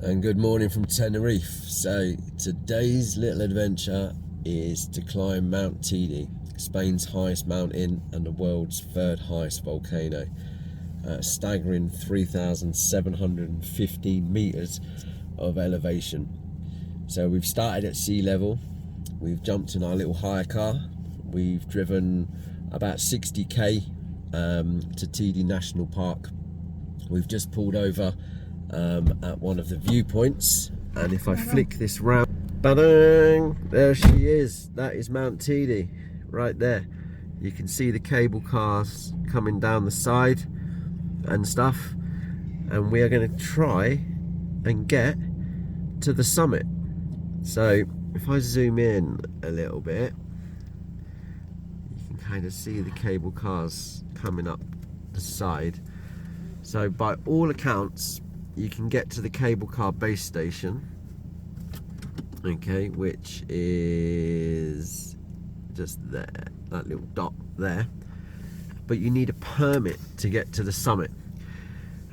And good morning from Tenerife. So today's little adventure is to climb Mt Tiede, Spain's highest mountain and the world's third highest volcano, staggering 3,715 meters of elevation. So we've started at sea level, we've jumped in our little hire car, we've driven about 60k to Tiede National Park. We've just pulled over at one of the viewpoints, and if I flick this round, ba-dang, there she is. That is Mt Tiede right there. You can see the cable cars coming down the side and stuff, and we are going to try and get to the summit. So if I zoom in a little bit, you can kind of see the cable cars coming up the side. So by all accounts, you can get to the cable car base station, okay, which is just there, that little dot there, but you need a permit to get to the summit,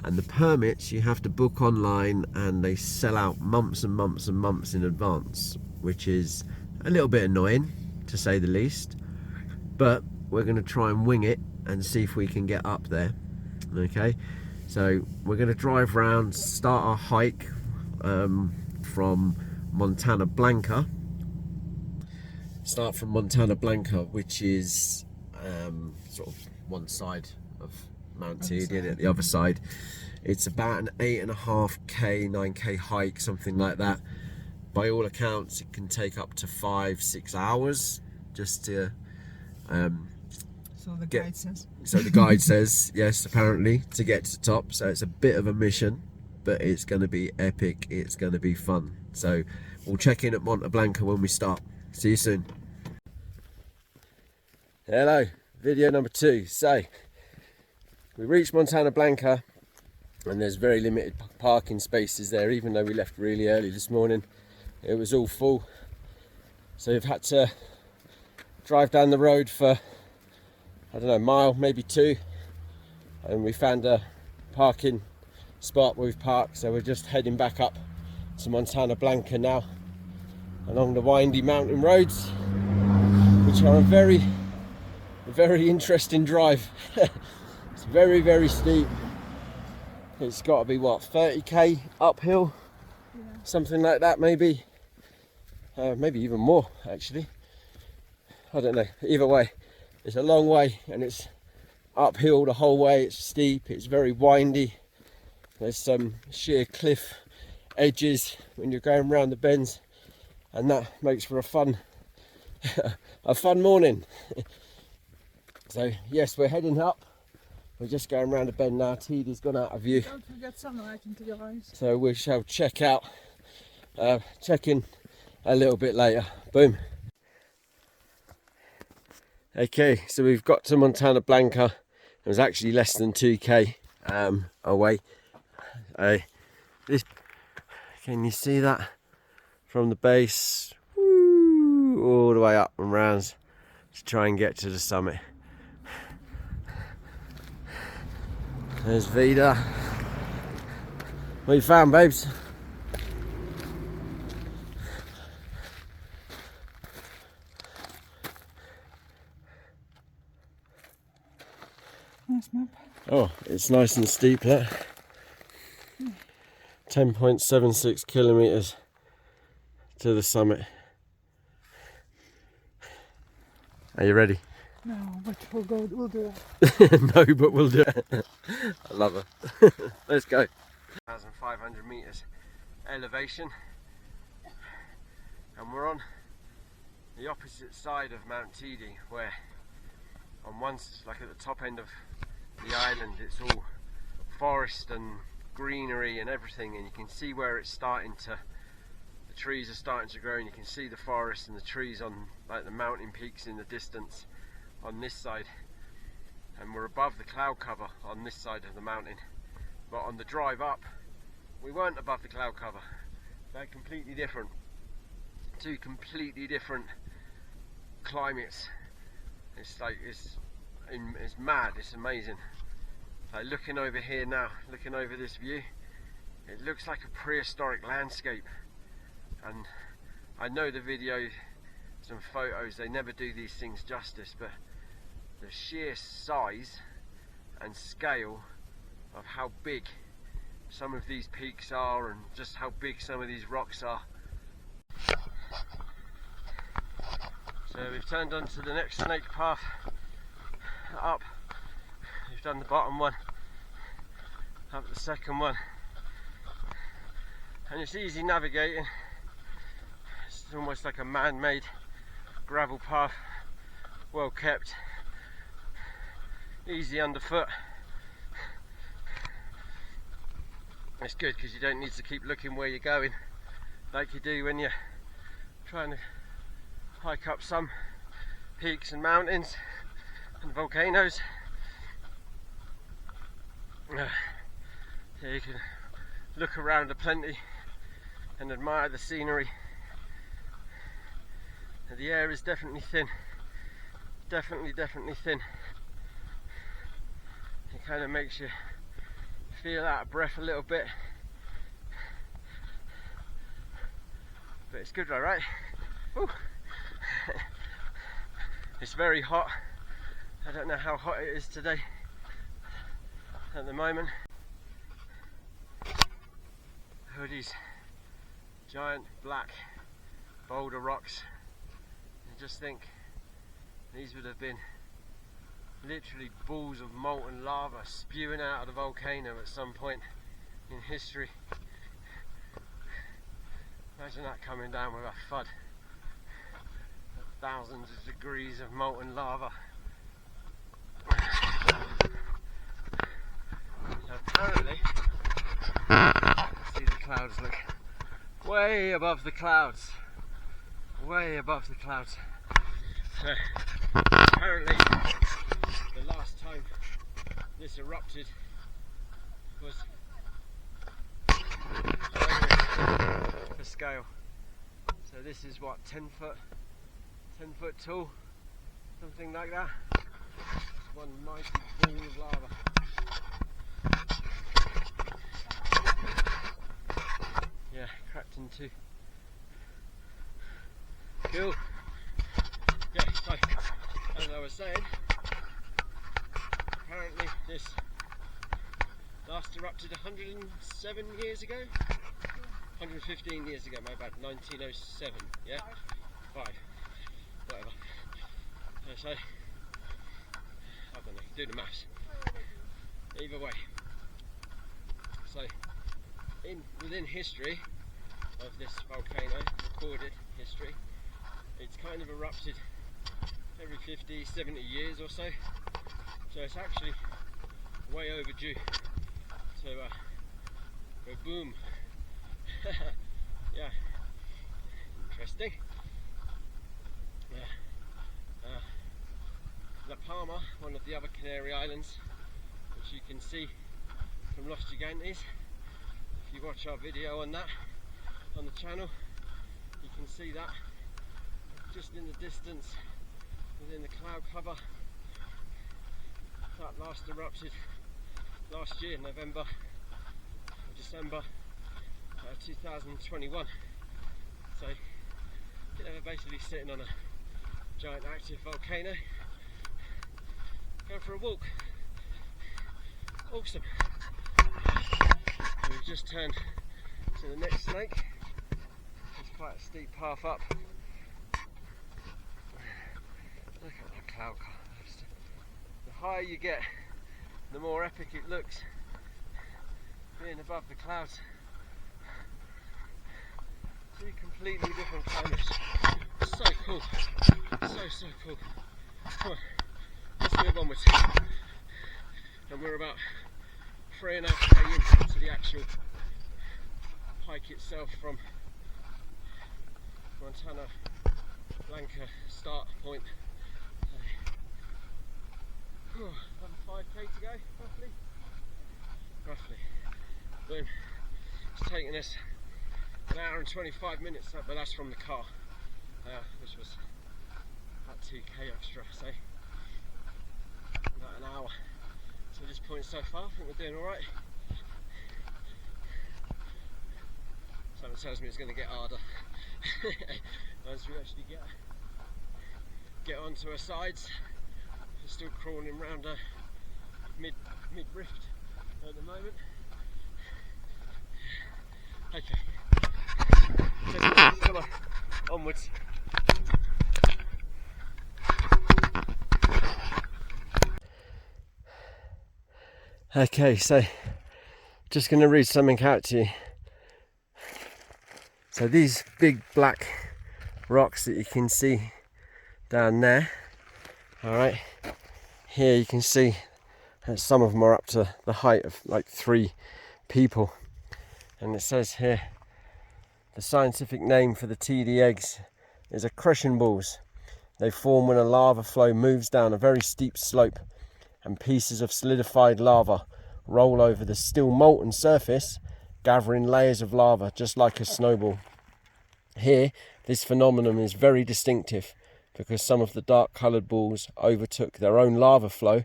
and the permits you have to book online, and they sell out months and months and months in advance, which is a little bit annoying to say the least, but we're going to try and wing it and see if we can get up there. Okay, so we're going to drive around, start our hike from Montana Blanca. Start from Montana Blanca, which is sort of one side of Mt Tiede, and at the other side it's about an 8.5k, 9k hike, something like that. By all accounts, it can take up to 5-6 hours just to so the guide says. So the guide says, yes, apparently, to get to the top. So it's a bit of a mission, but it's going to be epic. It's going to be fun. So we'll check in at Montana Blanca when we start. See you soon. Hello, video number 2. So we reached Montana Blanca, and there's very limited parking spaces there, even though we left really early this morning. It was all full. So we've had to drive down the road for, I don't know, a mile, maybe 2, and we found a parking spot where we've parked, so we're just heading back up to Montana Blanca now along the windy mountain roads, which are a very interesting drive. It's very, very steep. It's got to be what, 30k uphill, yeah, something like that, maybe even more actually, I don't know. Either way, it's a long way, and it's uphill the whole way. It's steep, it's very windy, there's some sheer cliff edges when you're going around the bends, and that makes for a fun morning. So yes, we're heading up. We're just going around the bend now. Tiede's gone out of view. Don't forget sunlight into your eyes. So we shall check in a little bit later. Boom. Okay, so we've got to Montana Blanca. It was actually less than 2k away. Can you see that from the base? Woo, all the way up and round to try and get to the summit. There's Vida. What you found, babes? Nice map. Oh, it's nice and steep there. 10.76 kilometers to the summit. Are you ready? No, but we'll do it. No, but we'll do it. I love her. Let's go. 1,500 meters elevation, and we're on the opposite side of Mt Tiede, where on one, like at the top end of the island, it's all forest and greenery and everything, and you can see where it's starting to, the trees are starting to grow, and you can see the forest and the trees on like the mountain peaks in the distance on this side, and we're above the cloud cover on this side of the mountain. But on the drive up, we weren't above the cloud cover. They're completely different, two completely different climates. It's like it's mad, it's amazing. Like looking over here now, looking over this view, It looks like a prehistoric landscape, and I know the video, some photos, they never do these things justice, but the sheer size and scale of how big some of these peaks are and just how big some of these rocks are. So we've turned onto the next snake path up. We've done the bottom one, up the second one, and it's easy navigating. It's almost like a man-made gravel path, well kept, easy underfoot. It's good because you don't need to keep looking where you're going like you do when you're trying to hike up some peaks and mountains and volcanoes. So you can look around aplenty and admire the scenery. And the air is definitely thin, definitely thin. It kind of makes you feel out of breath a little bit, but it's good though, right? Woo. It's very hot. I don't know how hot it is today at the moment. Oh, these giant black boulder rocks. I just think these would have been literally balls of molten lava spewing out of the volcano at some point in history. Imagine that coming down with a thud. Thousands of degrees of molten lava. So apparently, see the clouds, look, way above the clouds, way above the clouds. So apparently the last time this erupted was for scale. So this is what, 10 foot tall, something like that. One mighty ball of lava. Yeah, cracked in two. Cool. Yeah, so as I was saying, apparently this last erupted 107 years ago? 115 years ago, my bad, 1907, yeah? 5, whatever. So, I don't know, do the maths. Either way. So, within history of this volcano, recorded history, it's kind of erupted every 50, 70 years or so. So it's actually way overdue. So go boom. Yeah, interesting. La Palma, one of the other Canary Islands, which you can see from Los Gigantes. If you watch our video on that on the channel, you can see that just in the distance within the cloud cover. That last erupted last year, November or December 2021. So you know, we're basically sitting on a giant active volcano. Go for a walk. Awesome. We've just turned to the next snake. It's quite a steep path up. Look at that cloud cover. The higher you get, the more epic it looks. Being above the clouds. Two completely different climates. So cool. So cool. Come on, let's move onwards. And we're about 3.5 km into the actual hike itself from Montana Blanca start point. Another 5k to go, roughly. Boom. It's taken us an hour and 25 minutes, but that's from the car, which was about 2k extra, so about an hour. So at this point so far, I think we're doing alright. Something tells me it's going to get harder as we actually get onto our sides. We're still crawling around a mid rift at the moment. Okay, come on, onwards. Okay, so just going to read something out to you. So these big black rocks that you can see down there, alright, here you can see that some of them are up to the height of like 3 people. And it says here, the scientific name for the Tiede eggs is accretion balls. They form when a lava flow moves down a very steep slope and pieces of solidified lava roll over the still molten surface, gathering layers of lava just like a snowball. Here, this phenomenon is very distinctive because some of the dark coloured balls overtook their own lava flow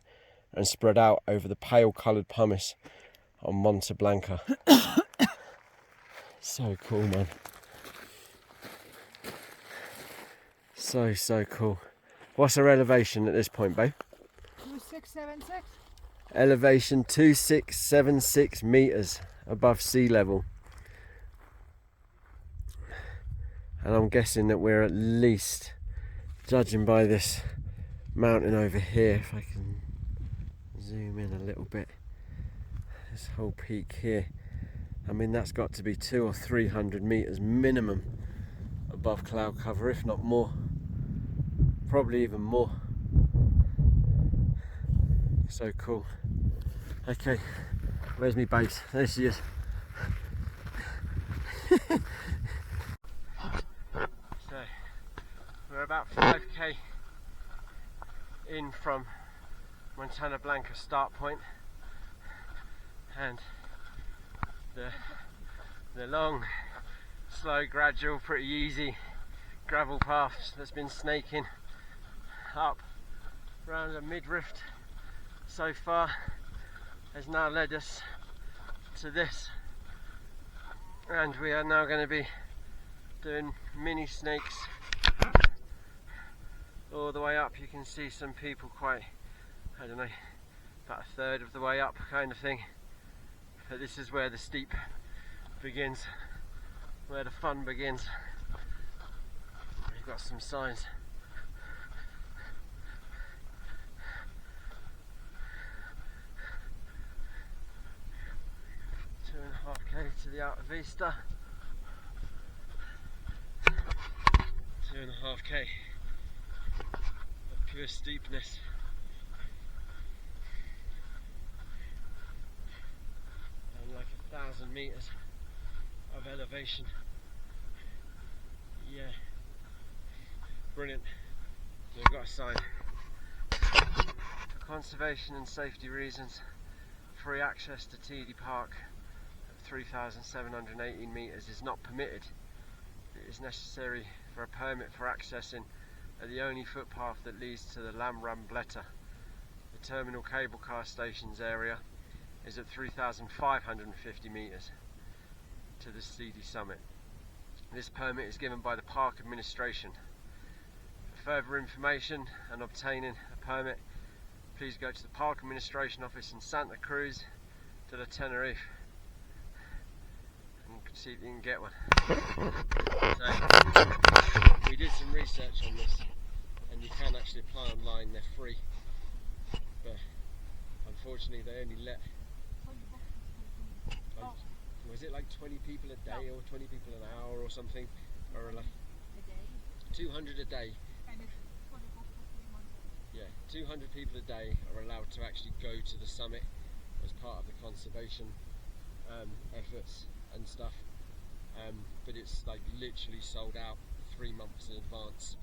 and spread out over the pale coloured pumice on Montana Blanca. So cool, man. So cool. What's our elevation at this point, babe? 2676. Elevation 2676 meters above sea level. And I'm guessing that we're at least, judging by this mountain over here, if I can zoom in a little bit, this whole peak here, I mean that's got to be 200 or 300 meters minimum above cloud cover, if not more, probably even more. So cool. Okay, where's my base? There she is. So we're about 5k in from Montana Blanca start point, and the long, slow, gradual, pretty easy gravel paths that's been snaking up around the mid-rift so far has now led us to this, and we are now going to be doing mini snakes all the way up. You can see some people quite, I don't know, about a third of the way up kind of thing, but this is where the steep begins, where the fun begins. We've got some signs. Two and a half k to the Alta Vista. 2.5k of pure steepness. And like 1,000 meters of elevation. Yeah, brilliant. We've got a sign. For conservation and safety reasons, free access to Tiede Park at 3,718 meters is not permitted. It is necessary for a permit for accessing at the only footpath that leads to the Lamrambleta. The terminal cable car stations area is at 3,550 meters to the Tiede summit. This permit is given by the park administration. For further information and obtaining a permit, please go to the park administration office in Santa Cruz to the Tenerife and see if you can get one. So, we did some research on this, and you can actually apply online. They're free, but unfortunately they only let, was it like 20 people a day or 20 people an hour or something, or like 200 a day. Yeah, 200 people a day are allowed to actually go to the summit as part of the conservation efforts and stuff, but it's like literally sold out 3 months in advance.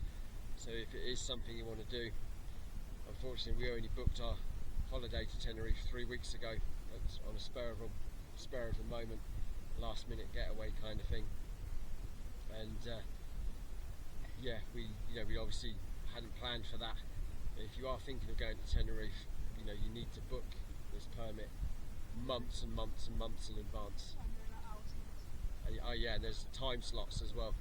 So if it is something you want to do, unfortunately we only booked our holiday to Tenerife 3 weeks ago. It's on a spur of the moment, last minute getaway kind of thing, and yeah, we obviously hadn't planned for that. But if you are thinking of going to Tenerife, you need to book this permit months and months and months in advance. Oh yeah, there's time slots as well,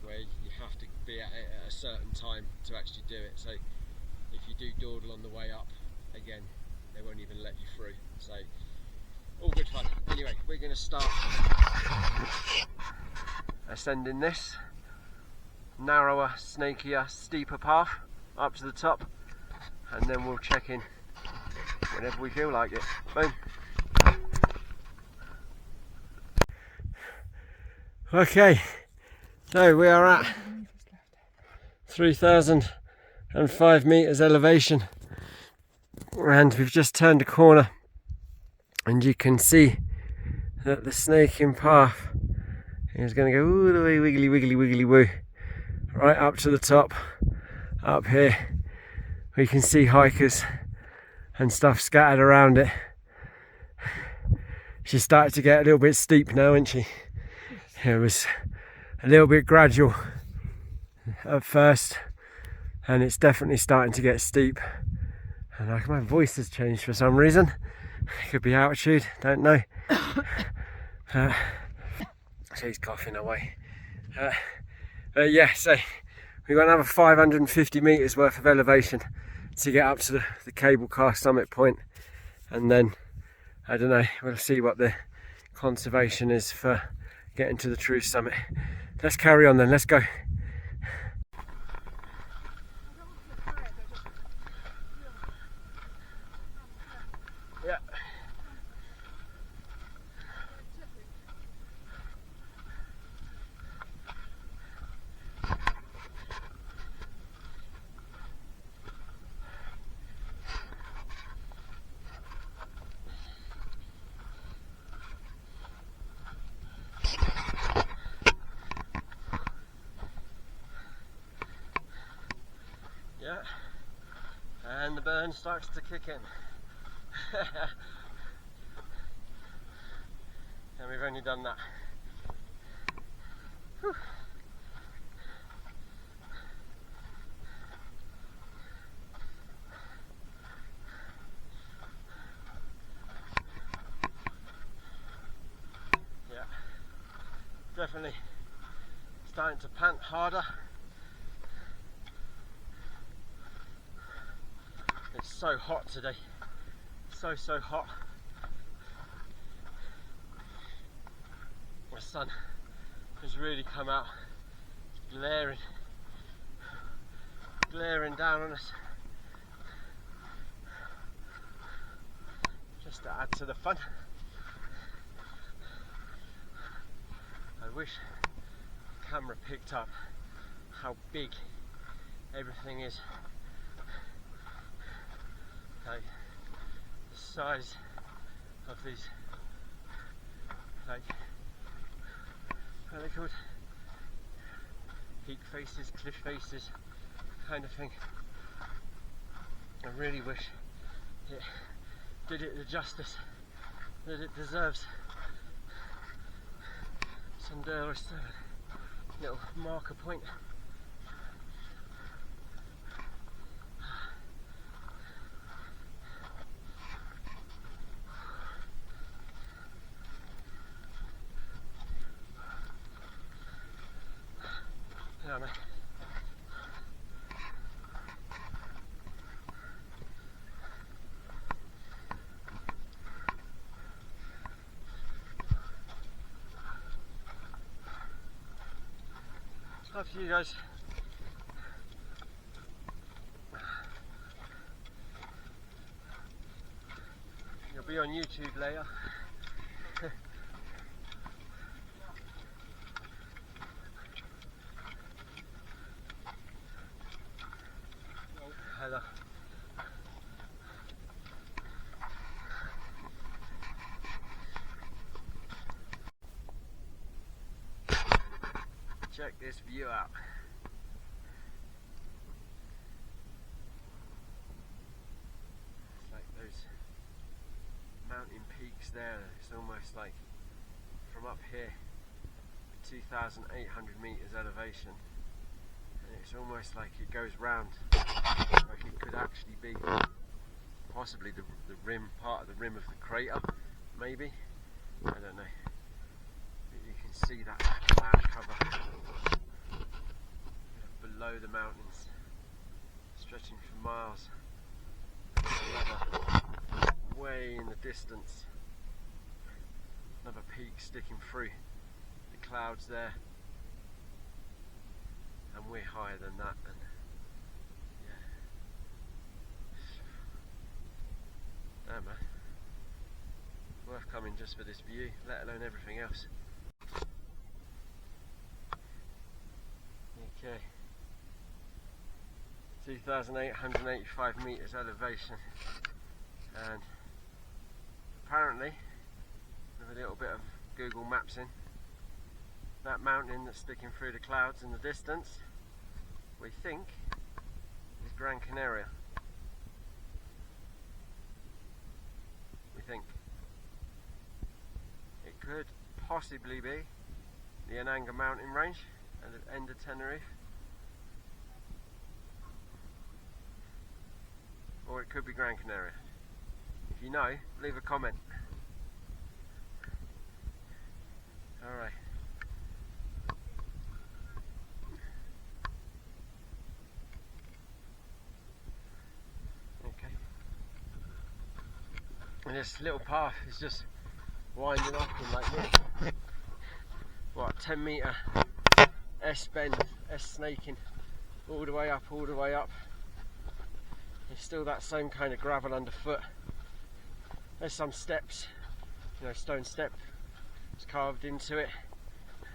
where you have to be at it at a certain time to actually do it. So if you do dawdle on the way up, again, they won't even let you through. So all good fun. Anyway, we're going to start ascending this narrower, snakier, steeper path up to the top, and then we'll check in whenever we feel like it. Boom. Okay, so we are at 3,005 meters elevation, and we've just turned a corner, and you can see that the snaking path is going to go all the way wiggly wiggly wiggly woo right up to the top. Up here we can see hikers and stuff scattered around it. She's started to get a little bit steep now, isn't she? It was a little bit gradual at first, and it's definitely starting to get steep. And my voice has changed for some reason. It could be altitude, don't know. She's coughing away. Yeah, so we've got another 550 meters worth of elevation to get up to the cable car summit point, and then I don't know, we'll see what the conservation is for getting to the true summit. Let's carry on then, let's go. Yeah. Yeah, and the burn starts to kick in. And we've only done that. Whew. Yeah, definitely starting to pant harder. It's so hot today, so hot. The sun has really come out, glaring down on us, just to add to the fun. I wish the camera picked up how big everything is. Like the size of these, like, what are they called? Peak faces, cliff faces, kind of thing. I really wish it did it the justice that it deserves. Sandera is a little marker point. Yeah, man. Up to you guys. You'll be on YouTube later. Hello. Check this view out. It's like those mountain peaks there. It's almost like from up here, 2,800 meters elevation, and it's almost like it goes round, like it could actually be possibly the rim, part of the rim of the crater, maybe. I don't know. But you can see that cloud cover below the mountains, stretching for miles. Another way in the distance, another peak sticking through the clouds there, and we're higher than that. And yeah, man, worth coming just for this view, let alone everything else. Okay, 2,885 meters elevation, and apparently, with a little bit of Google Maps in, that mountain that's sticking through the clouds in the distance, we think is Gran Canaria. We think it could possibly be the Ananga mountain range at the end of Tenerife, or it could be Gran Canaria. If you know, leave a comment. Alright. Okay. And this little path is just winding up in like this. What, 10 metre S bend, S snaking, all the way up, all the way up. There's still that same kind of gravel underfoot. There's some steps, you know, stone step is carved into it.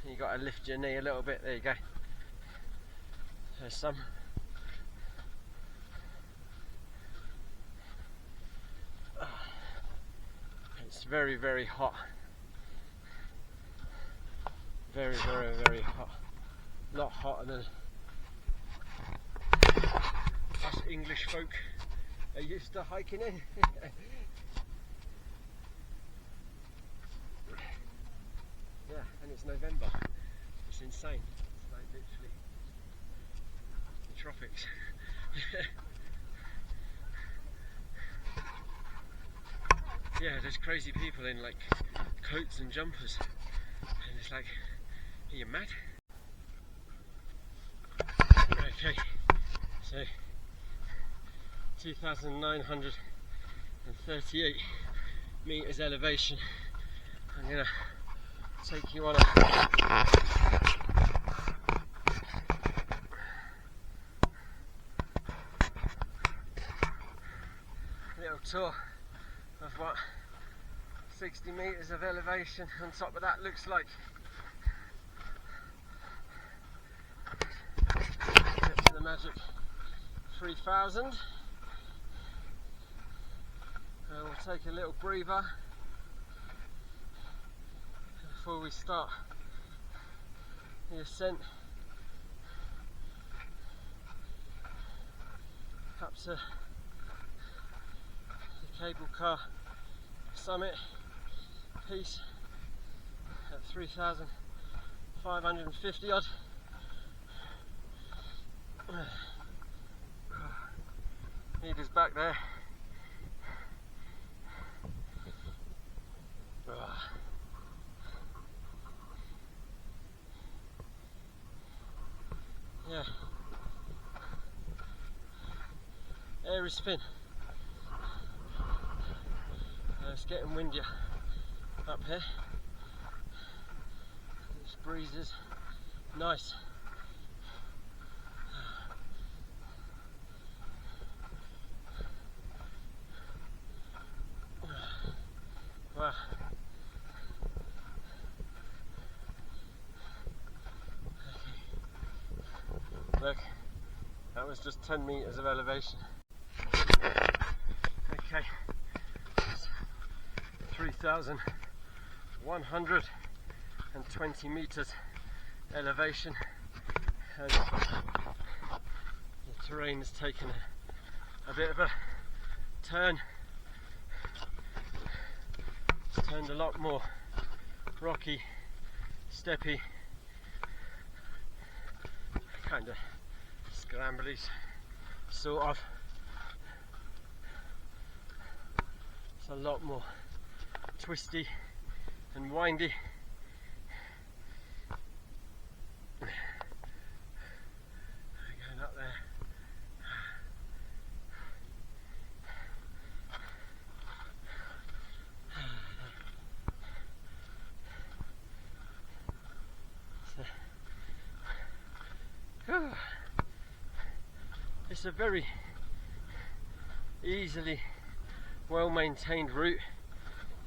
You got to lift your knee a little bit. There you go. There's some. It's very, very hot. Very, very, very hot. A lot hotter than us English folk are used to hiking in. Yeah, and it's November. It's insane. It's like literally the tropics. Yeah, there's crazy people in like coats and jumpers, and it's like, are you mad? Okay, so 2,938 meters elevation. I'm gonna take you on a little tour of what 60 meters of elevation on top of that looks like. Get to the magic 3,000. We'll take a little breather before we start the ascent up to the cable car summit piece at 3,550 odd. Meters back there. Yeah, air is thin. It's getting windier up here. This breeze is nice. Wow. Look, that was just 10 meters of elevation. Okay, 3,120 meters elevation, and the terrain has taken a bit of a turn. It's turned a lot more rocky, steppy, kind of scrambly, sort of. It's a lot more twisty and windy. it's a very easily well maintained route,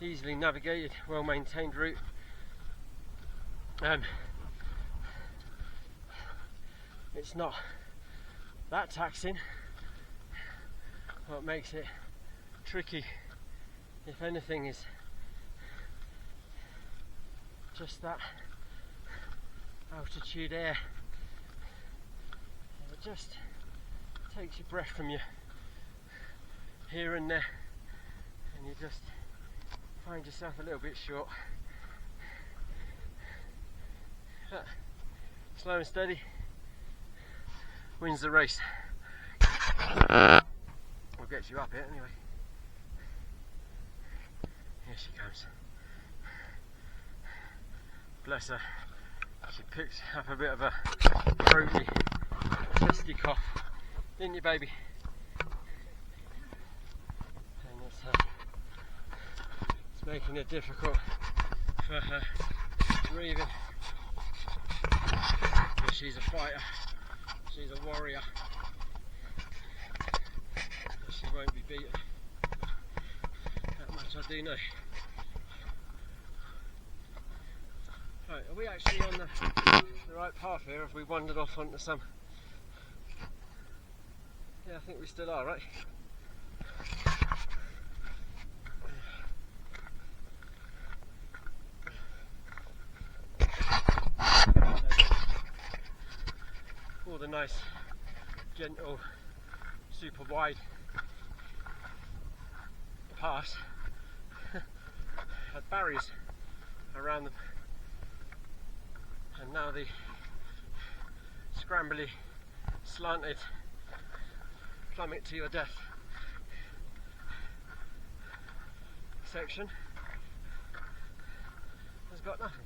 easily navigated, well maintained route. It's not that taxing. What makes it tricky, if anything, is just that altitude air. It just takes your breath from you here and there, and you just find yourself a little bit short. But slow and steady wins the race. We'll get you up here anyway. Here she comes. Bless her. She picked up a bit of a throaty, chesty cough, didn't you, baby? And it's making it difficult for her breathing. But she's a fighter. She's a warrior. She won't be beaten. That much I do know. Right, are we actually on the right path here? Have we wandered off onto some... Yeah, I think we still are, right? All the nice, gentle, super wide paths had barriers around them, and now the scrambly, slanted, plummet to your death section has got nothing.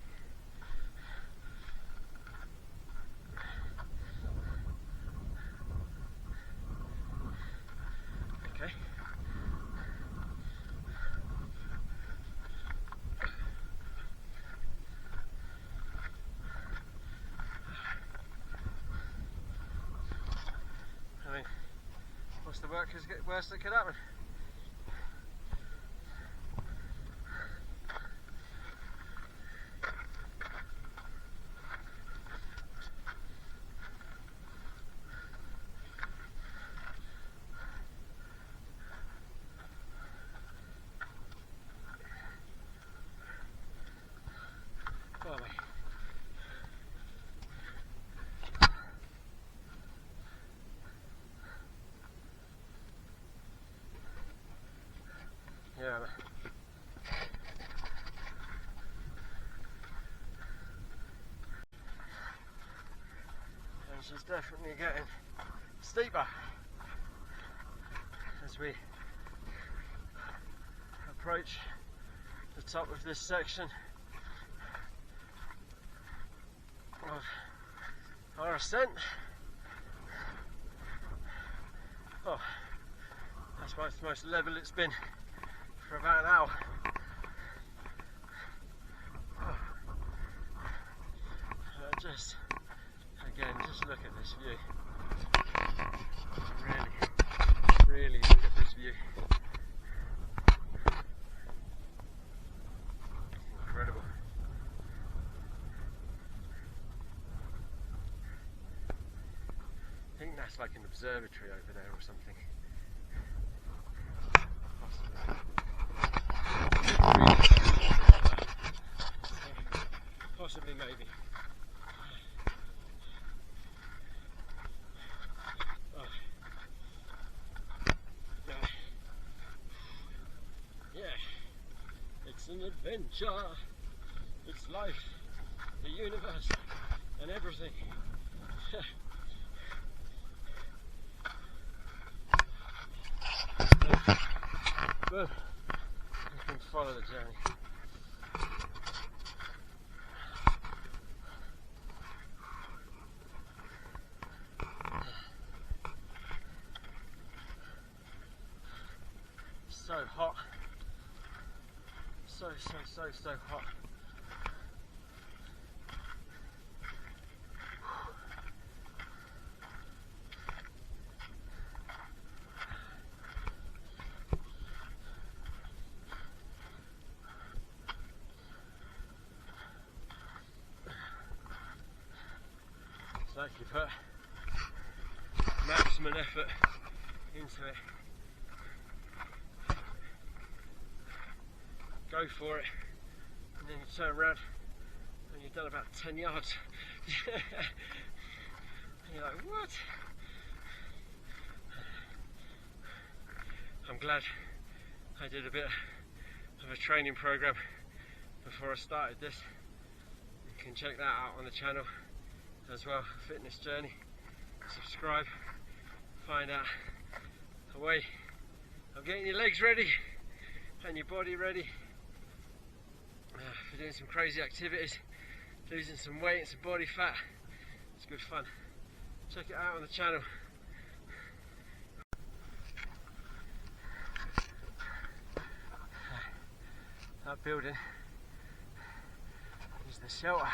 Okay. I mean, what's the worst that could happen? Yeah. And she's definitely getting steeper as we approach the top of this section of our ascent. Oh, that's the most level it's been for about an hour. Just look at this view. Really look at this view. Incredible. I think that's like an observatory over there or something. Possibly, maybe. Yeah, it's an adventure. It's life, the universe, and everything. But we can follow the journey. So hot. So hot. like you put maximum effort into it. Go for it, and then you turn around and you've done about 10 yards. And you're like, what? I'm glad I did a bit of a training program before I started this. You can check that out on the channel as well, Fitness Journey. Subscribe, find out a way of getting your legs ready and your body ready for doing some crazy activities, losing some weight and some body fat. It's good fun. Check it out on the channel. That building is the shelter.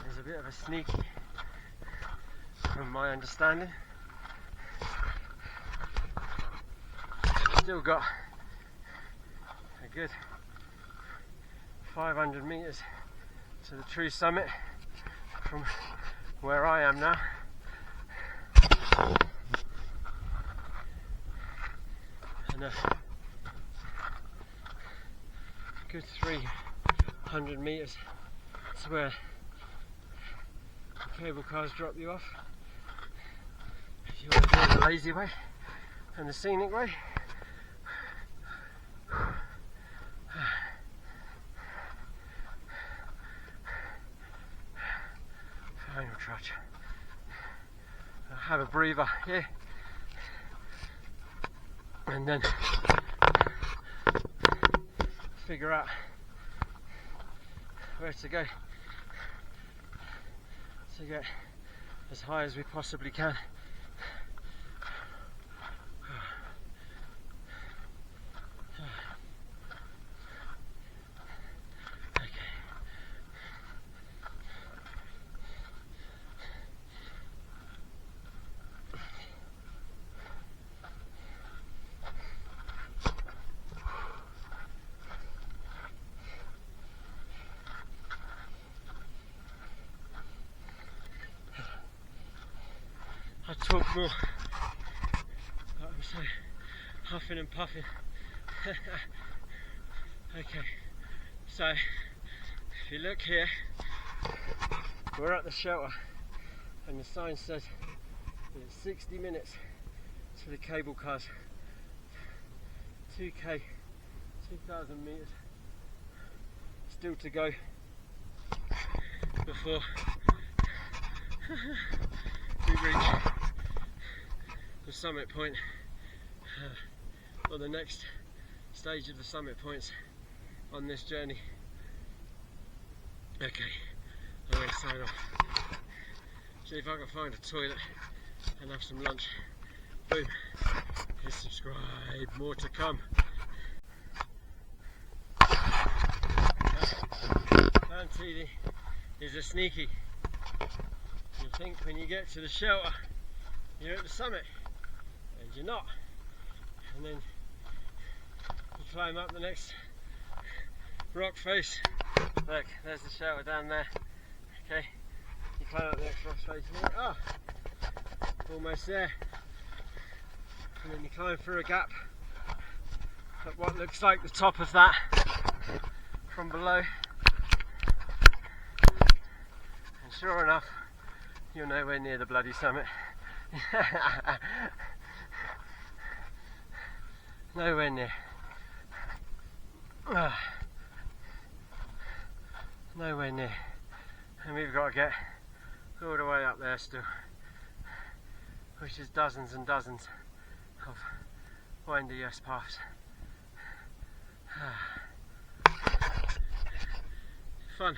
There's a bit of a sneaky, from my understanding. Still got a good 500 meters to the true summit from where I am now. And a good 300 meters to where the cable cars drop you off if you want to do it the lazy way and the scenic way. Final trudge. I'll have a breather here and then figure out where to go to get as high as we possibly can. I talk more, but I'm so huffing and puffing. Okay, so if you look here, we're at the shelter and the sign says that it's 60 minutes to the cable cars. 2k, 2,000 meters still to go before we reach the summit point, or the next stage of the summit points on this journey. Okay, I'm going to sign off. See if I can find a toilet and have some lunch. Boom. Hit subscribe, more to come. Mt Tiede is a sneaky. You think when you get to the shelter you're at the summit, and you're not. And then you climb up the next rock face. Look, there's the shelter down there. Okay, you climb up the next rock face and you're, almost there. And then you climb through a gap at what looks like the top of that from below. And sure enough, you're nowhere near the bloody summit. Nowhere near. Nowhere near. And we've got to get all the way up there still, which is dozens and dozens of windy S paths. Fun.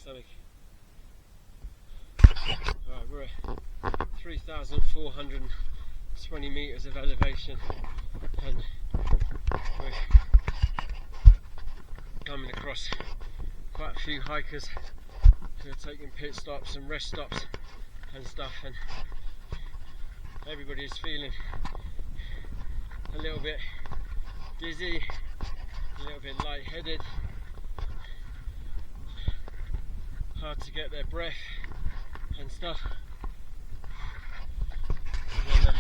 Something. Right, we're at 3,420 meters of elevation, and we're coming across quite a few hikers who are taking pit stops and rest stops and stuff, and everybody's feeling a little bit dizzy, a little bit lightheaded, hard to get their breath and stuff. And then,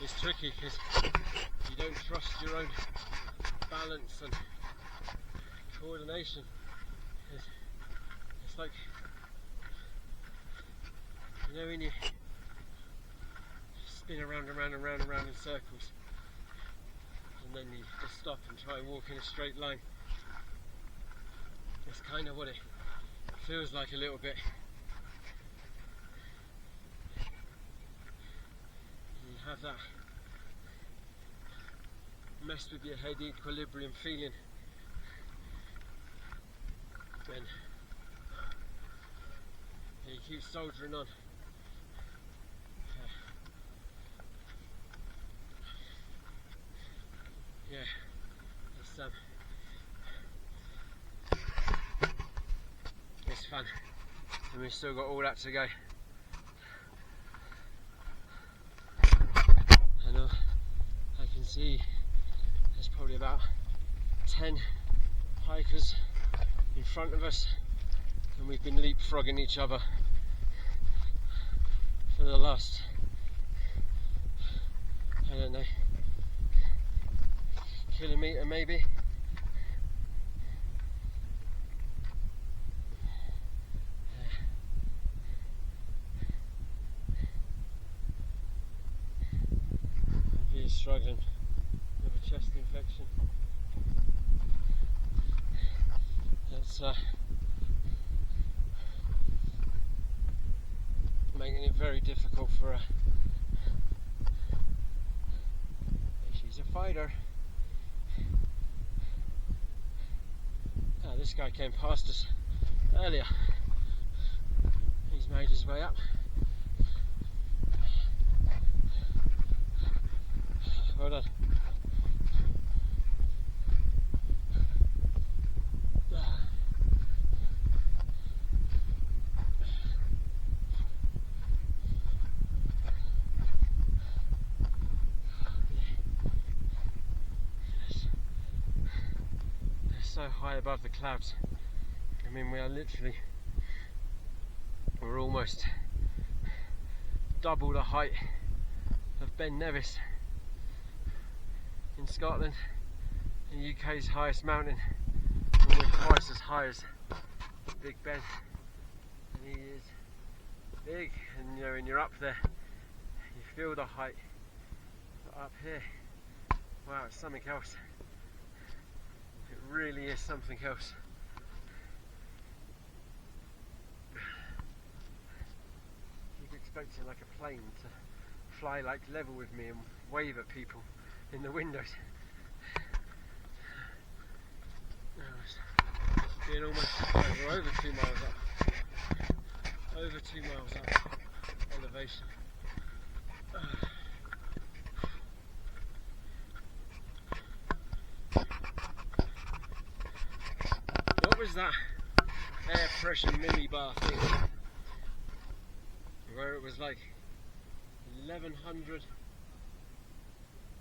it's tricky because you don't trust your own balance and coordination. It's like, you know, when you spin around and round and round and round in circles, and then you just stop and try and walk in a straight line. That's kind of what it feels like a little bit. You have that mess with your head equilibrium feeling, and you keep soldiering on. Yeah, it's fun, and we've still got all that to go. I know I can see there's probably about 10 hikers in front of us, and we've been leapfrogging each other for the last, I don't know, kilometre maybe. He's struggling with a chest infection. That's making it very difficult for her. She's a fighter. This guy came past us earlier. He's made his way up. Well done. So high above the clouds. I mean, we're almost double the height of Ben Nevis in Scotland, the UK's highest mountain, and we're twice as high as Big Ben, and he is big, and you know, when you're up there you feel the height, but up here, wow, it's something else. It really is something else. You'd expect it like a plane to fly like level with me and wave at people in the windows. Being almost over 2 miles up. Over 2 miles up elevation. What was that air pressure minibar thing? Where it was like 1100,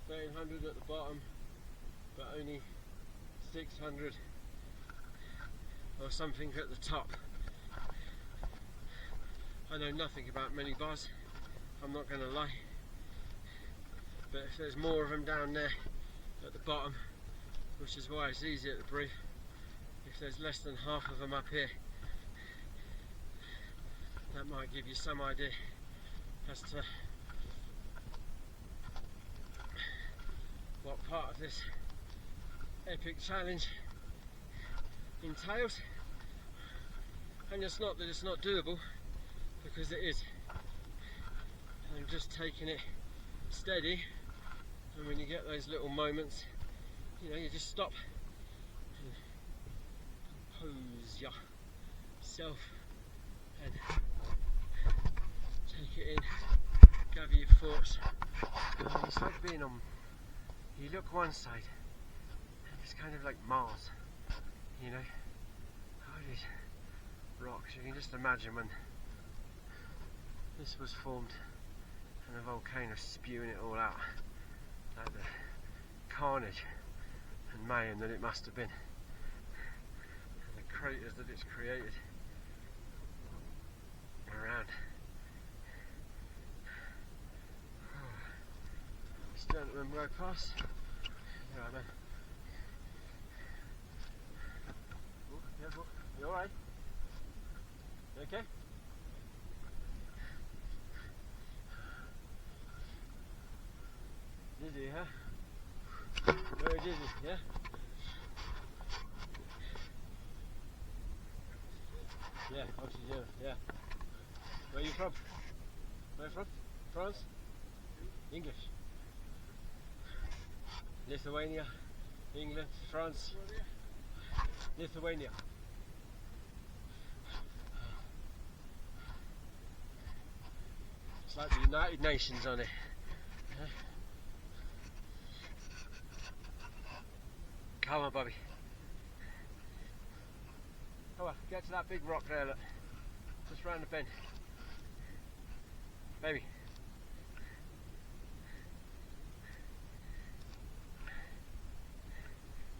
1300 at the bottom, but only 600 or something at the top. I know nothing about minibars, I'm not going to lie, but if there's more of them down there at the bottom, which is why it's easier to breathe, if there's less than half of them up here, that might give you some idea as to what part of this epic challenge entails. And it's not that it's not doable, because it is. I'm just taking it steady, and when you get those little moments, you know, you just stop and compose yourself and take it in, gather your thoughts. It's like being on, you look one side and it's kind of like Mars, you know, all these rocks. You can just imagine when this was formed and the volcano spewing it all out, like the carnage and mayhem that it must have been, and the craters that it's created around. This gentleman rode past. Yeah, man. Oh, careful. You alright? You okay? Dizzy, huh? Very dizzy, yeah? Yeah, oxygen, yeah. Where are you from? Where are you from? France? English? Lithuania? England? France? Lithuania. It's like the United Nations on it. Huh? Come on, Bobby. Come on, get to that big rock there, look. Just round the bend. Baby.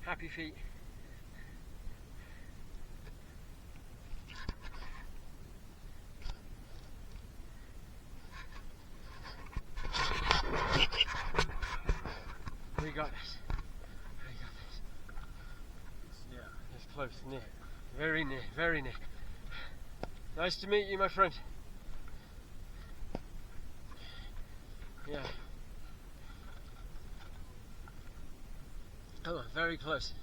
Happy feet. We got this. We got this. Yeah, it's close, near. Very near, very near. Nice to meet you, my friend. Yeah. Come on, very close.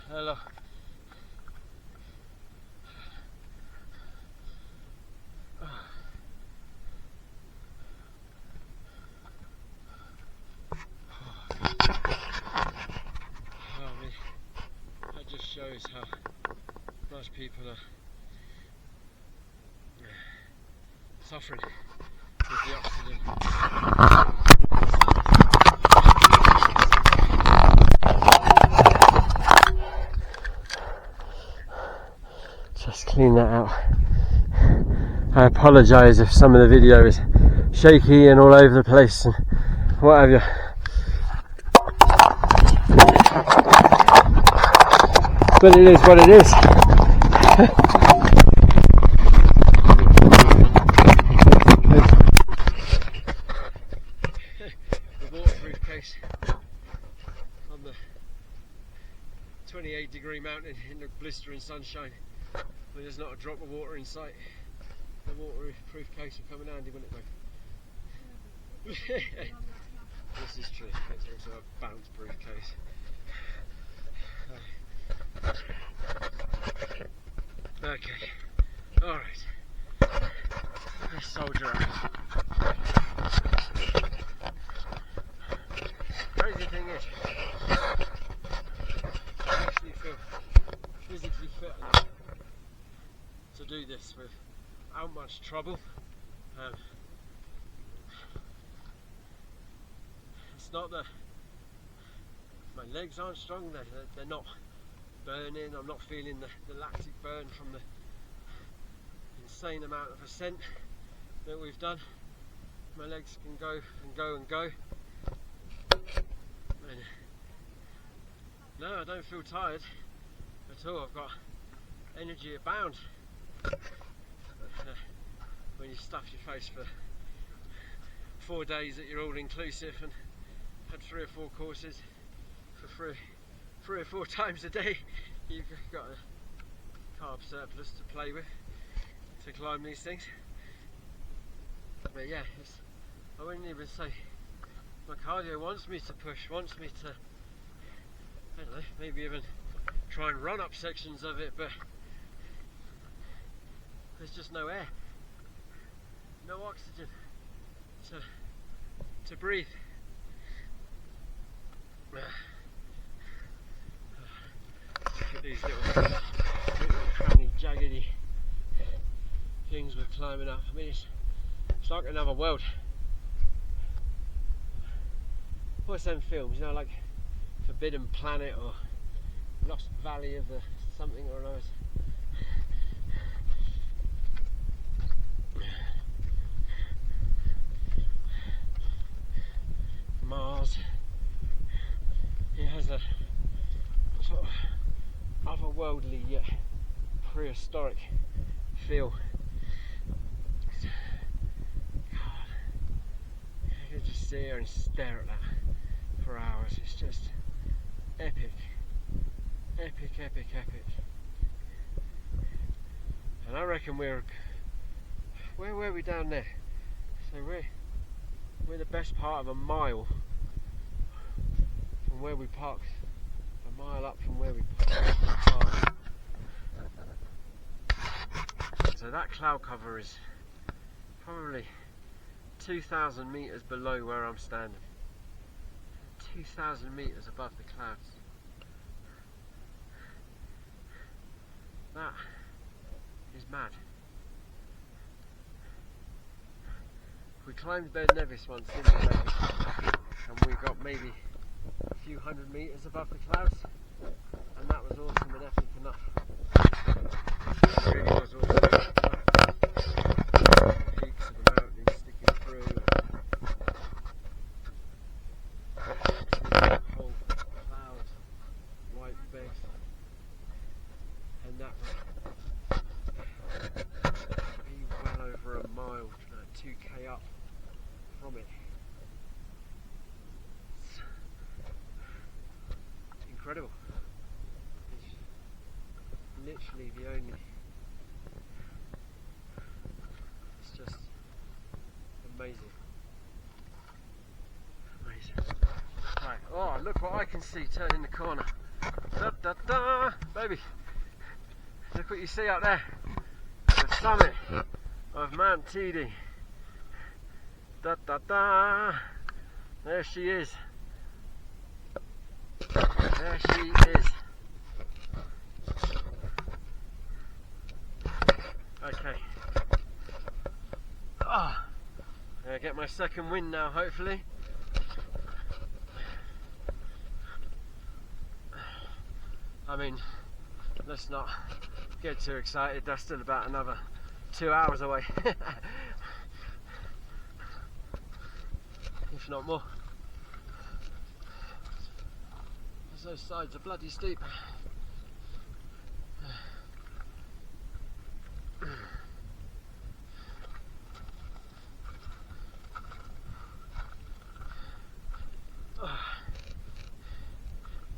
Hello. That just shows how much people are suffering with the oxygen. Just clean that out. I apologise if some of the video is shaky and all over the place and what have you. But it is what it is. The waterproof case on the 28-degree mountain in the blistering sunshine when there's not a drop of water in sight. The waterproof case will come in handy, wouldn't it, mate? This is true. It's also a bounce-proof case. Okay, alright, let's soldier on. Crazy thing is, I actually feel physically fit enough to do this without much trouble. It's not that my legs aren't strong, they're not burning. I'm not feeling the lactic burn from the insane amount of ascent that we've done. My legs can go and go and go. And no, I don't feel tired at all. I've got energy abound. When you stuff your face for 4 days that you're all inclusive and had 3 or 4 courses for free. 3 or 4 times a day, you've got a carb surplus to play with to climb these things. But yeah, I wouldn't even say my cardio wants me to push, wants me to, I don't know, maybe even try and run up sections of it, but there's just no air, no oxygen to breathe. Look at these little cranny, jaggedy things we're climbing up. I mean, it's like another world. What's them films, you know, like Forbidden Planet or Lost Valley of the something or another. Mars. It has a sort of otherworldly yet prehistoric feel. God, I could just sit here and stare at that for hours. It's just epic, epic, epic, epic. And I reckon where were we down there? So we're the best part of a mile from where we parked. A mile up from where we parked. So that cloud cover is probably 2,000 meters below where I'm standing. 2,000 meters above the clouds. That is mad. We climbed Ben Nevis once, didn't we, maybe? And we got maybe a few hundred meters above the clouds, and that was awesome and epic enough. It really was awesome. Peaks of the mountains sticking through. Whole cloud, white base, and that would be well over a mile, 2k up from it. It's incredible. It's literally the only. It's just amazing. Amazing. Right, oh, look what I can see turning the corner. Da da da! Baby, look what you see up there. The summit of Mt Tiede. Da da da! There she is. There she is. Okay. Ah, I get my second win now, hopefully. I mean, let's not get too excited. That's still about another 2 hours away. If not more. Those sides are bloody steep.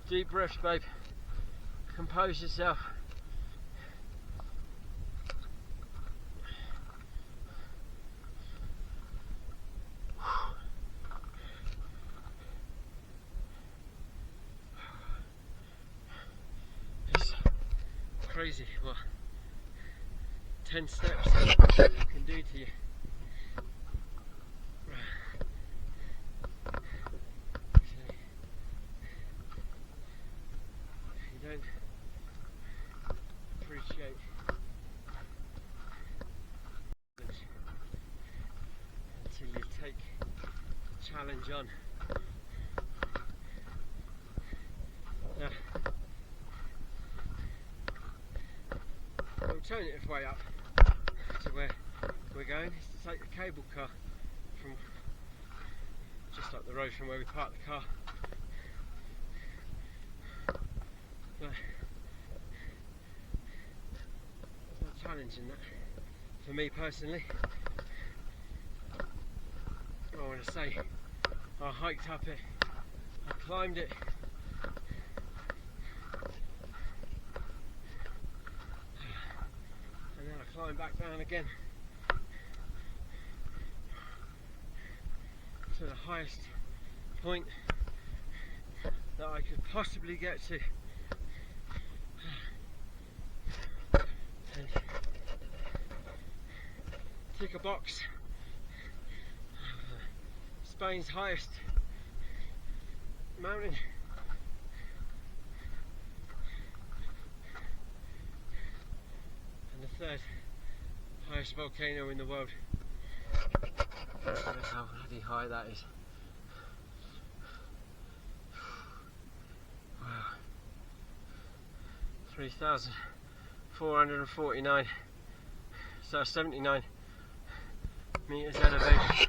Deep breaths, babe. Compose yourself. Crazy what 10 steps can do to you. You don't appreciate until you take the challenge on. Yeah. Alternative way up to where we're going is to take the cable car from just up the road from where we parked the car. But there's no challenge in that for me personally. I want to say I hiked up it, I climbed it, and then I climbed back down again to the highest point that I could possibly get to. And tick a box. Spain's highest mountain. And the third highest volcano in the world. That's how bloody high that is. 3,449, so 79 meters elevation.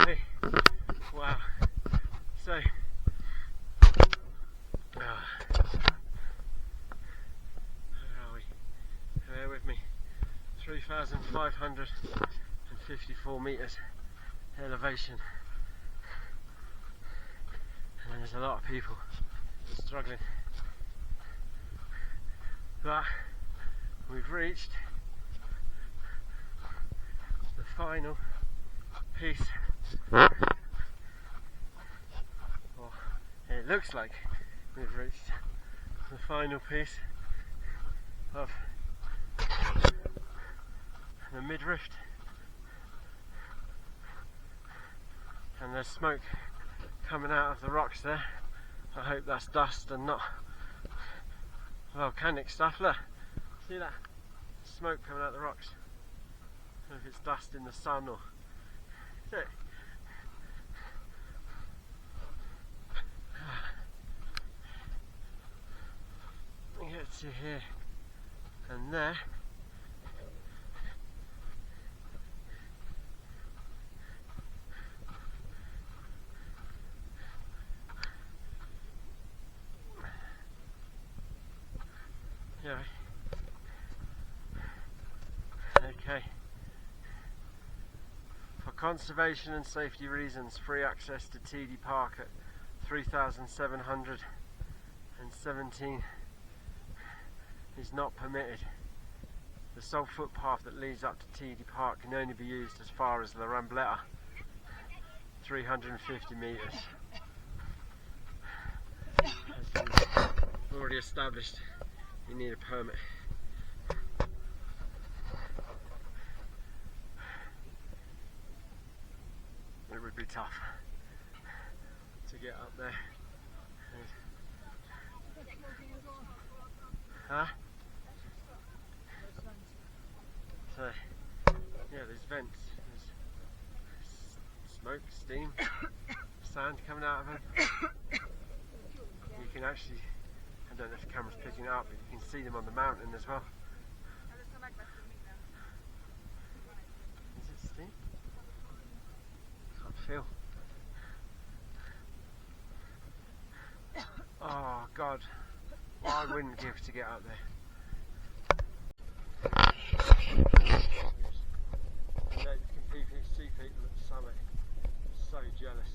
Hey, wow. So, where are we? Bear with me. 3,554 meters elevation, and there's a lot of people struggling, but we've reached the final piece. Well, it looks like we've reached the final piece of the mid-rift, and there's smoke coming out of the rocks there. I hope that's dust and not volcanic stuff. Look, see that smoke coming out of the rocks? I don't know if it's dust in the sun or is it? We get to here and there. Yeah. Okay. For conservation and safety reasons, free access to Tiede Park at 3,717 is not permitted. The sole footpath that leads up to Tiede Park can only be used as far as La Rambleta, 350 metres. As we've already established, you need a permit. It would be tough to get up there. Huh? So, yeah, there's vents, there's smoke, steam, sand coming out of them. You can actually, I don't know if the camera's picking it up, but you can see them on the mountain as well. Is it steam? Can't feel. Oh God, what I wouldn't give to get up there. You know, you can see people at the summit. So jealous.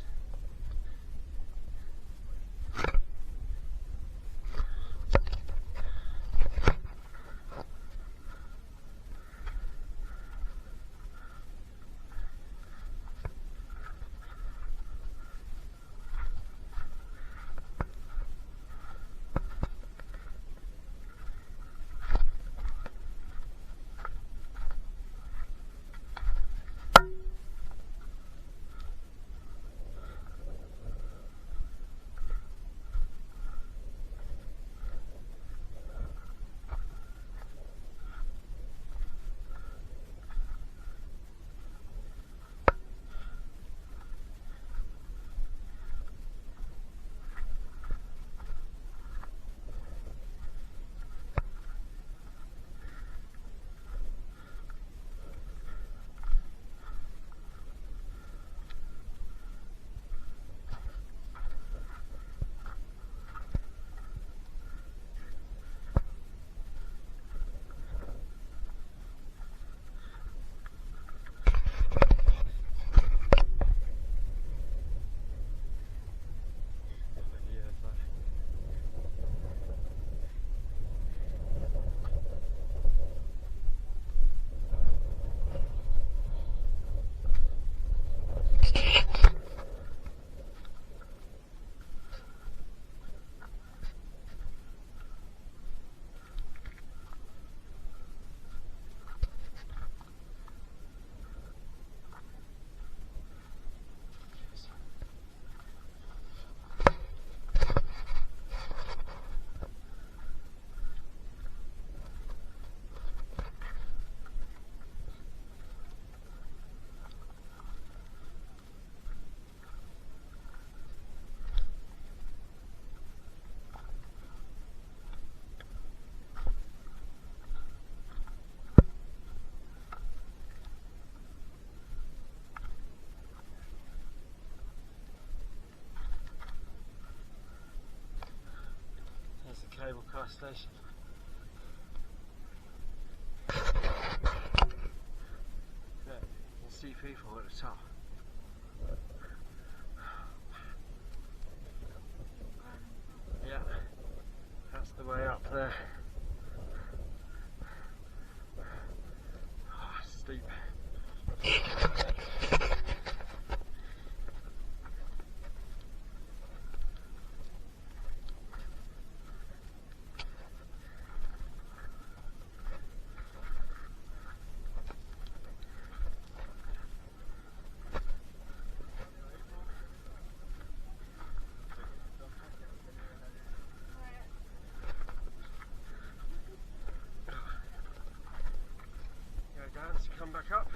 nice station. Yeah, you can see people at the top. Yeah, that's the way up there. Oh, steep. Go down to come back up.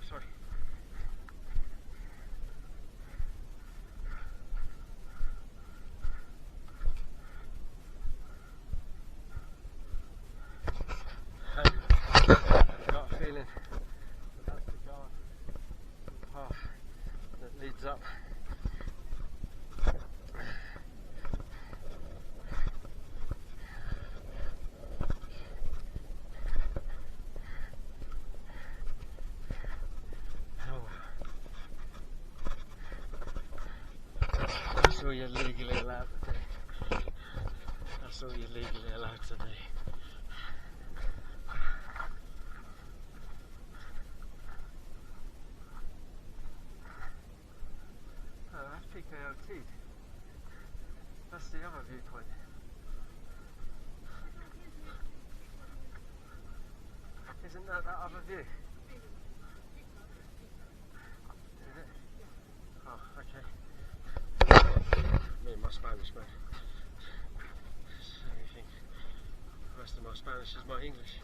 Sorry. I've got a feeling that's the guard path that leads up. That's all you're legally allowed to do. That's all you're legally allowed to do. Oh, that's PKOT. That's the other viewpoint. Isn't that other view? Is it? Oh, okay. Me and my Spanish, man. So you think the rest of my Spanish is my English.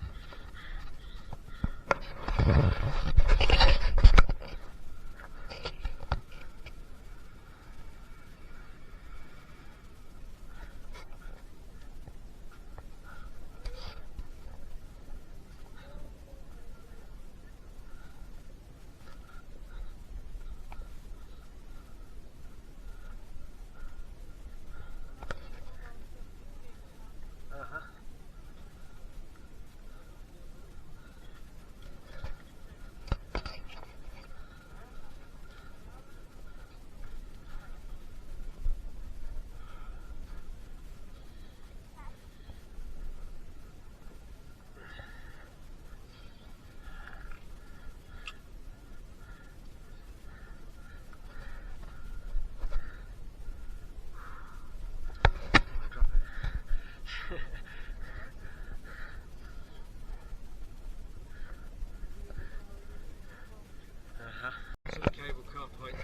To the cable car point.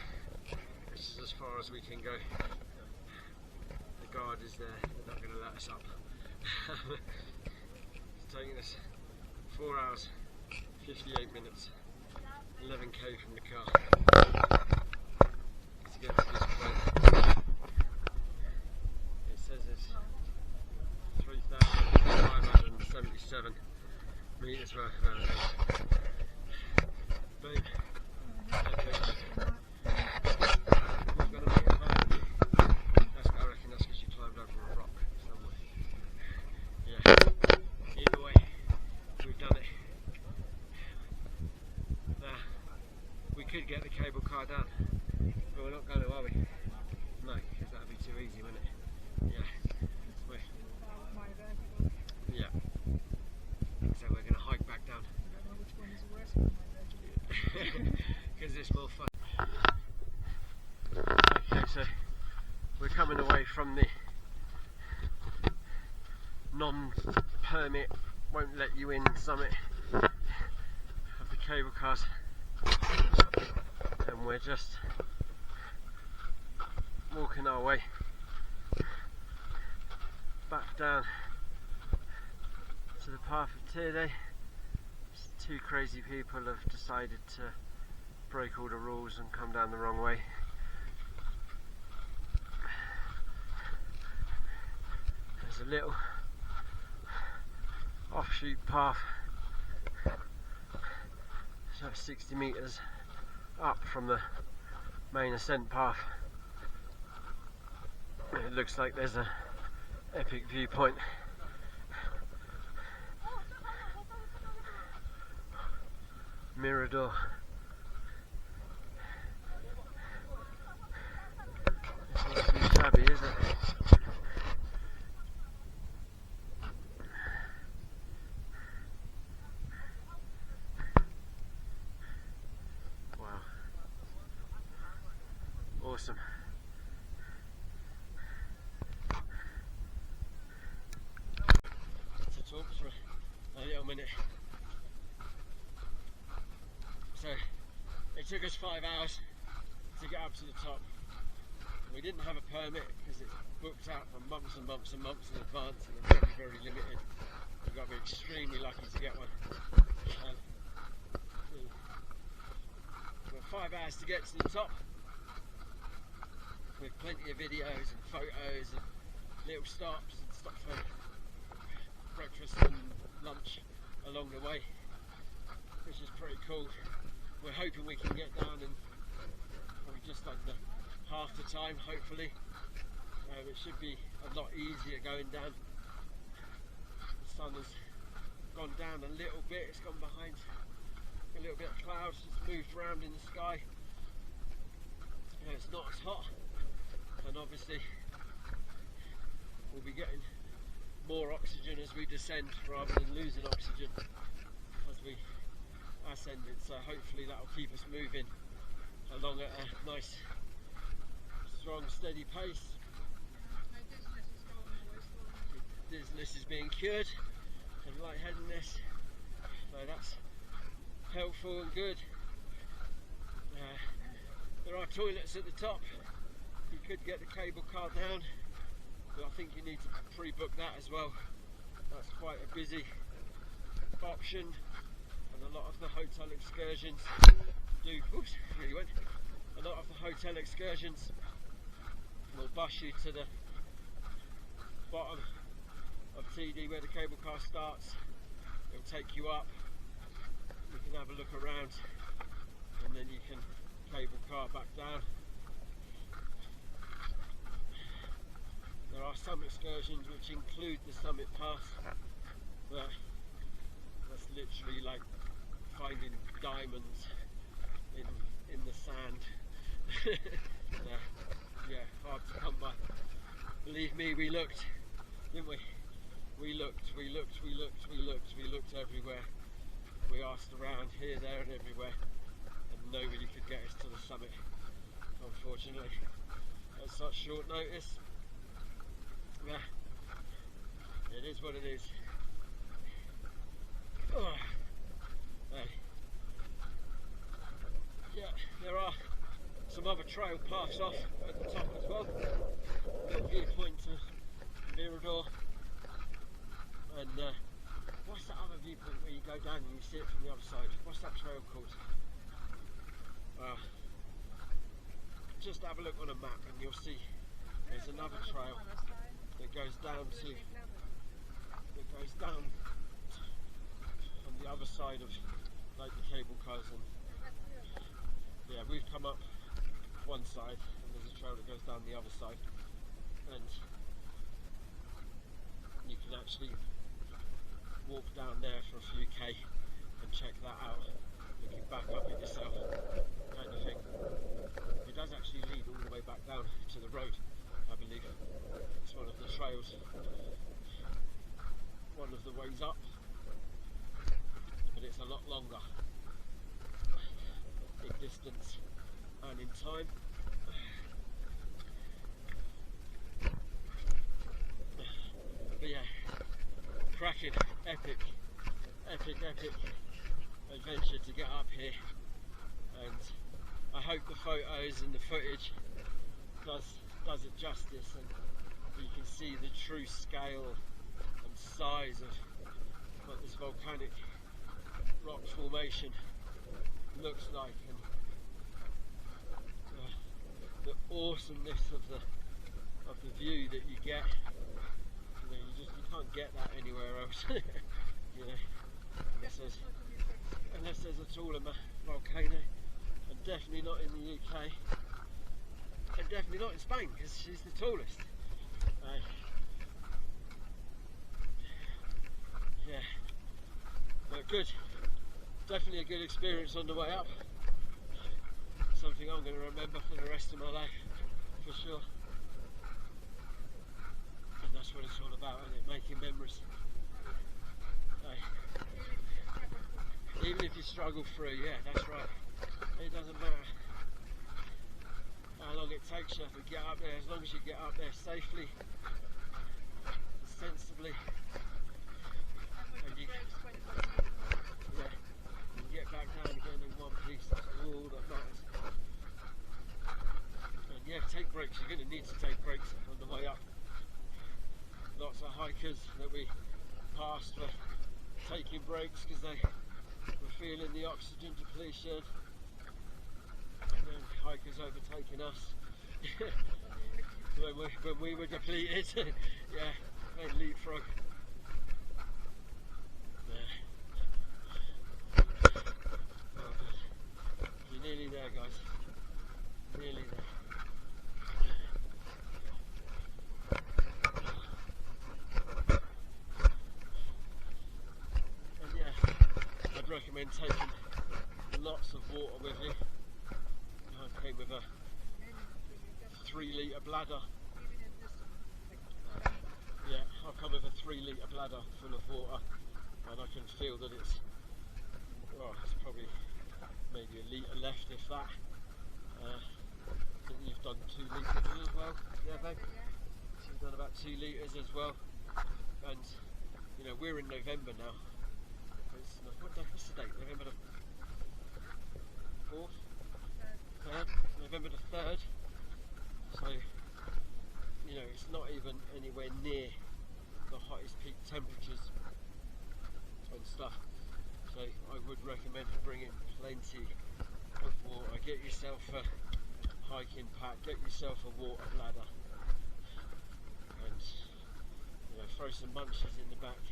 This is as far as we can go. The guard is there, they're not going to let us up. It's taking us 4 hours, 58 minutes, 11k from the car to get to this point. It says it's 3,577 metres worth of elevation. Boom. We've got a metre higher than you. I reckon that's because you climbed over a rock somewhere. cable car down. But we're not going to, are we? No, because that would be too easy, wouldn't it? Yeah. Yeah. So we're going to hike back down. I don't know which one is worse than my vertical. Because it's more fun. Okay, so we're coming away from the non-permit, won't let you in summit of the cable cars, and we're just walking our way back down to the path of Tiede. Two crazy people have decided to break all the rules and come down the wrong way. There's a little offshoot path, it's about 60 metres up from the main ascent path. It looks like there's an epic viewpoint. Mirador. It's not too shabby, is it? Wow. Awesome. To talk for a little minute. So it took us 5 hours to get up to the top. We didn't have a permit because it's booked out for months and months and months in advance, and they're very, very limited. We've got to be extremely lucky to get one. We've got 5 hours to get to the top, with plenty of videos and photos and little stops and stuff for breakfast and lunch along the way, which is pretty cool. We're hoping we can get down in probably just under half the time, hopefully. It should be a lot easier going down. The sun has gone down a little bit, it's gone behind a little bit of clouds, it's moved around in the sky. It's not as hot, and obviously we'll be getting more oxygen as we descend rather than losing oxygen as we ascended, so hopefully that will keep us moving along at a nice, strong, steady pace. My dizziness is going away slowly. Dizziness is being cured and lightheadedness, so that's helpful and good. There are toilets at the top. You could get the cable car down, but I think you need to pre-book that as well. That's quite a busy option. A lot of the hotel excursions do, oops, really went. A lot of the hotel excursions will bus you to the bottom of Tiede where the cable car starts. It'll take you up, you can have a look around, and then you can cable car back down. There are some excursions which include the summit pass, but that's literally like finding diamonds in the sand. Yeah, hard to come by. Believe me, we looked, didn't we? We looked everywhere. We asked around here, there and everywhere, and nobody could get us to the summit, unfortunately. At such short notice. Yeah, it is what it is. Oh. Yeah, there are some other trail paths off at the top as well. Viewpoint to Mirador, and what's that other viewpoint where you go down and you see it from the other side? What's that trail called? Just have a look on a map and you'll see there's another trail that goes down on the other side of like the cable cars, and yeah, we've come up one side and there's a trail that goes down the other side, and you can actually walk down there for a few K and check that out, looking back up at yourself, kind of thing. It does actually lead all the way back down to the road, I believe. It's one of the trails, one of the ways up, but it's a lot longer in distance and in time. But yeah, cracking, epic adventure to get up here, and I hope the photos and the footage does it justice, and you can see the true scale and size of what this volcanic rock formation looks like, and the awesomeness of the view that you get. You know, you can't get that anywhere else. You know, unless there's a taller volcano, and definitely not in the UK, and definitely not in Spain, because she's the tallest. Yeah, but good. Definitely a good experience on the way up. Something I'm going to remember for the rest of my life, for sure. And that's what it's all about, isn't it? Making memories. Even if you struggle through, yeah, that's right. It doesn't matter how long it takes you to get up there, as long as you get up there safely, sensibly, and you get back down again in one piece. That's all that matters. And yeah, take breaks. You're going to need to take breaks on the way up. Lots of hikers that we passed were taking breaks because they were feeling the oxygen depletion, and then hikers overtaking us when we were depleted. Yeah, they leapfrog. Oh, you're nearly there, guys. Nearly there. And yeah, I'd recommend taking lots of water with you. I came with a 3-litre bladder. Yeah, I've come with a 3-litre bladder full of water, and I can feel that it's probably maybe a litre left, if that. I think you've done 2 litres as well, yeah, babe? So you've done about 2 litres as well, and you know, we're in November now. What's the date? November the 4th? 3rd? November the 3rd. So, you know, it's not even anywhere near the hottest peak temperatures and stuff. So I would recommend bringing plenty of water. Get yourself a hiking pack, get yourself a water bladder, and you know, throw some munchies in the back,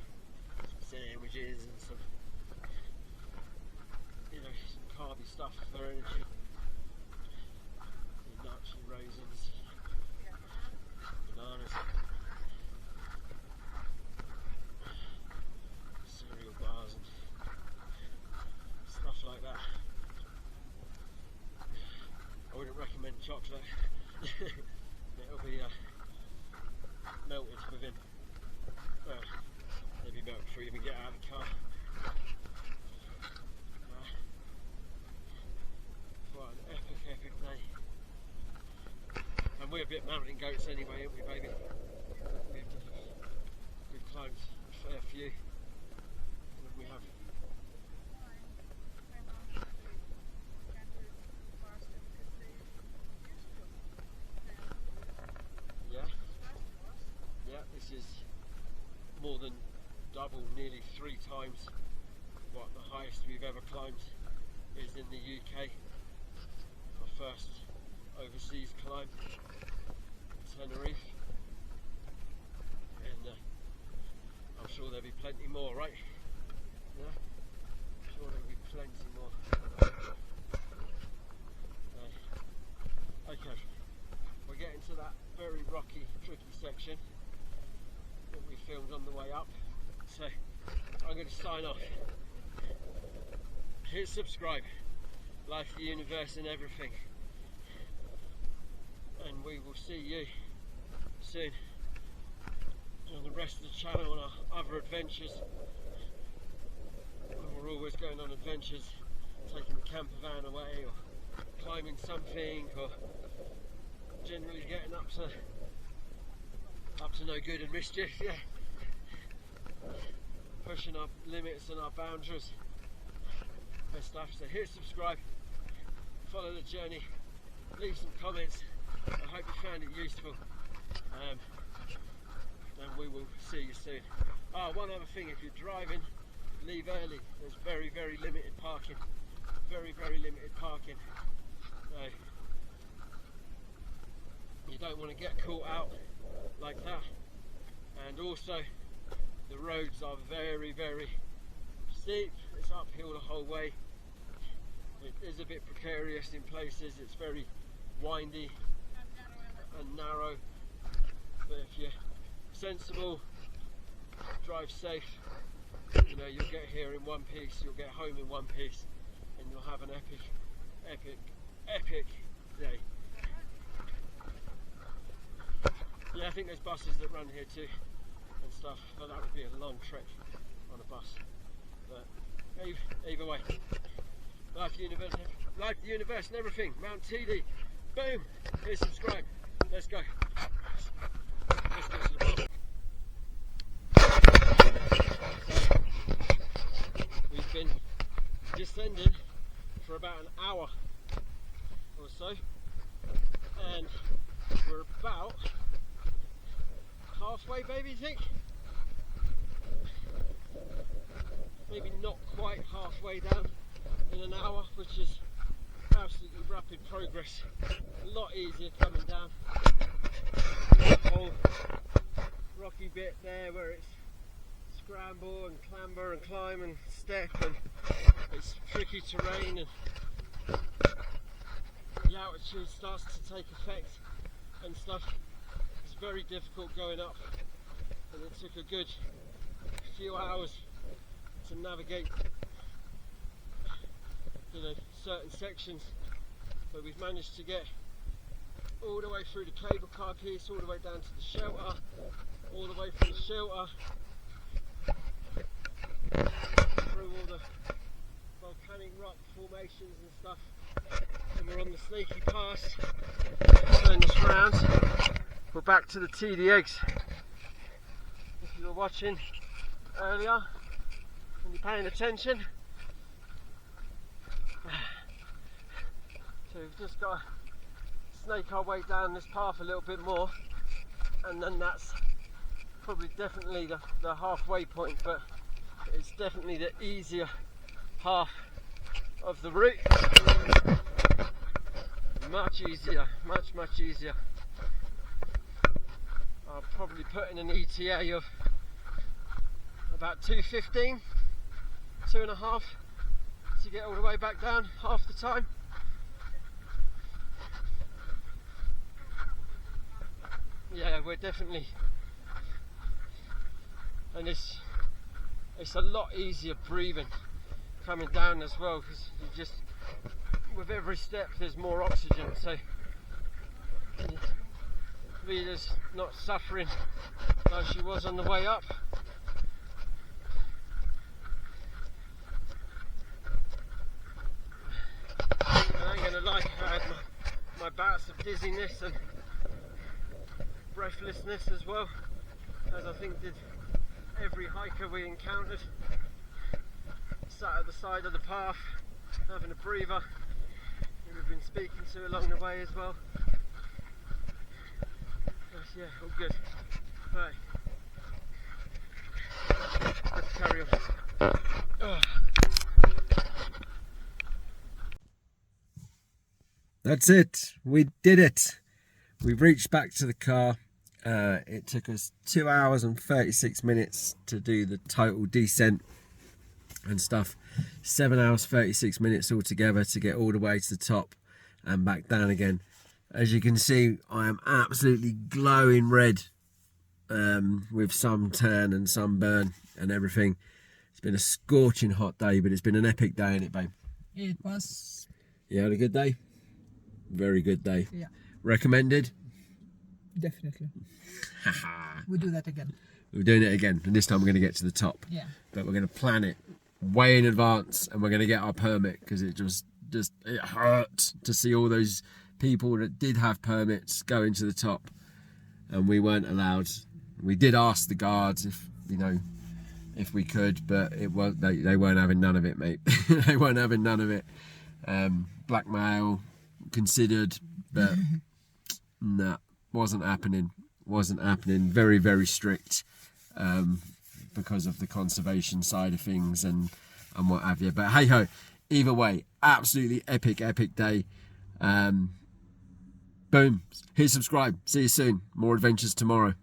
some sandwiches and some, you know, some carby stuff for energy. Your nuts, your raisins, bananas, cereal bars and stuff like that. I wouldn't recommend chocolate. It'll be melted within, well, maybe melt before you even get out of the car. What an epic day. And we're a bit mountain goats anyway, aren't we, baby? We've climbed a fair few. And we have. Yeah, this is more than double, nearly 3 times what the highest we've ever climbed is in the UK. Our first overseas climb, Tenerife, and I'm sure there'll be plenty more, right? Yeah, I'm sure there'll be plenty more. Okay, we're getting to that very rocky, tricky section that we filmed on the way up, so I'm going to sign off. hit subscribe, life, the universe and everything, and we will see you soon on the rest of the channel and our other adventures. And we're always going on adventures, taking the camper van away or climbing something, or generally getting up to no good and mischief, yeah. Pushing our limits and our boundaries and stuff. So hit subscribe, follow the journey, leave some comments. I hope you found it useful, and we will see you soon. One other thing, if you're driving, leave early. There's very limited parking, very limited parking. So you don't want to get caught out like that. And also the roads are very steep. It's uphill the whole way. It is a bit precarious in places. It's very windy and narrow, but if you're sensible, drive safe, you know, you'll get here in one piece, you'll get home in one piece, and you'll have an epic day. Yeah, I think there's buses that run here too and stuff, but that would be a long trek on a bus. But either way, life, the universe and everything. Mt Tiede, boom, hit subscribe, let's go. Let's go to the bottom. We've been descending for about an hour or so, and we're about halfway, baby, I think. Maybe not quite halfway down in an hour, which is absolutely rapid progress. A lot easier coming down. That whole rocky bit there where it's scramble and clamber and climb and step, and it's tricky terrain, and the altitude starts to take effect and stuff. It's very difficult going up, and it took a good few hours to navigate, you know, certain sections, but we've managed to get all the way through the cable car piece, all the way down to the shelter, all the way from the shelter through all the volcanic rock formations and stuff, and we're on the Snaky Pass. Turn this round, we're back to the Tiede eggs. If you were watching earlier and you're paying attention, so we've just got to snake our way down this path a little bit more, and then that's probably definitely the halfway point, but it's definitely the easier half of the route. Much easier, much easier. I'll probably put in an ETA of about 2:15, 2.5 to get all the way back down half the time. Yeah, we're definitely, and it's a lot easier breathing coming down as well, because you just, with every step there's more oxygen, so Vida's not suffering like she was on the way up. And I ain't gonna lie, I had my bouts of dizziness and breathlessness as well, as I think did every hiker we encountered. Sat at the side of the path having a breather, who we've been speaking to along the way as well. But yeah, all good. Right, let's carry on. That's it, we did it. We've reached back to the car. It took us 2 hours and 36 minutes to do the total descent and stuff. 7 hours 36 minutes altogether to get all the way to the top and back down again. As you can see, I am absolutely glowing red, with some tan and sunburn and everything. It's been a scorching hot day, but it's been an epic day, ain't it, babe? It was, You had a good day? Very good day. yeah, Recommended? definitely. We do that again. We're doing it again, and this time we're going to get to the top. Yeah. But we're going to plan it way in advance, and we're going to get our permit, because it just it hurt to see all those people that did have permits going to the top, and we weren't allowed. We did ask the guards if we could, but it was they weren't having none of it, mate. They weren't having none of it. Blackmail considered, but nah, wasn't happening. Very, very strict, because of the conservation side of things and what have you. But hey ho, either way, absolutely epic day. Boom, hit subscribe. See you soon. More adventures tomorrow.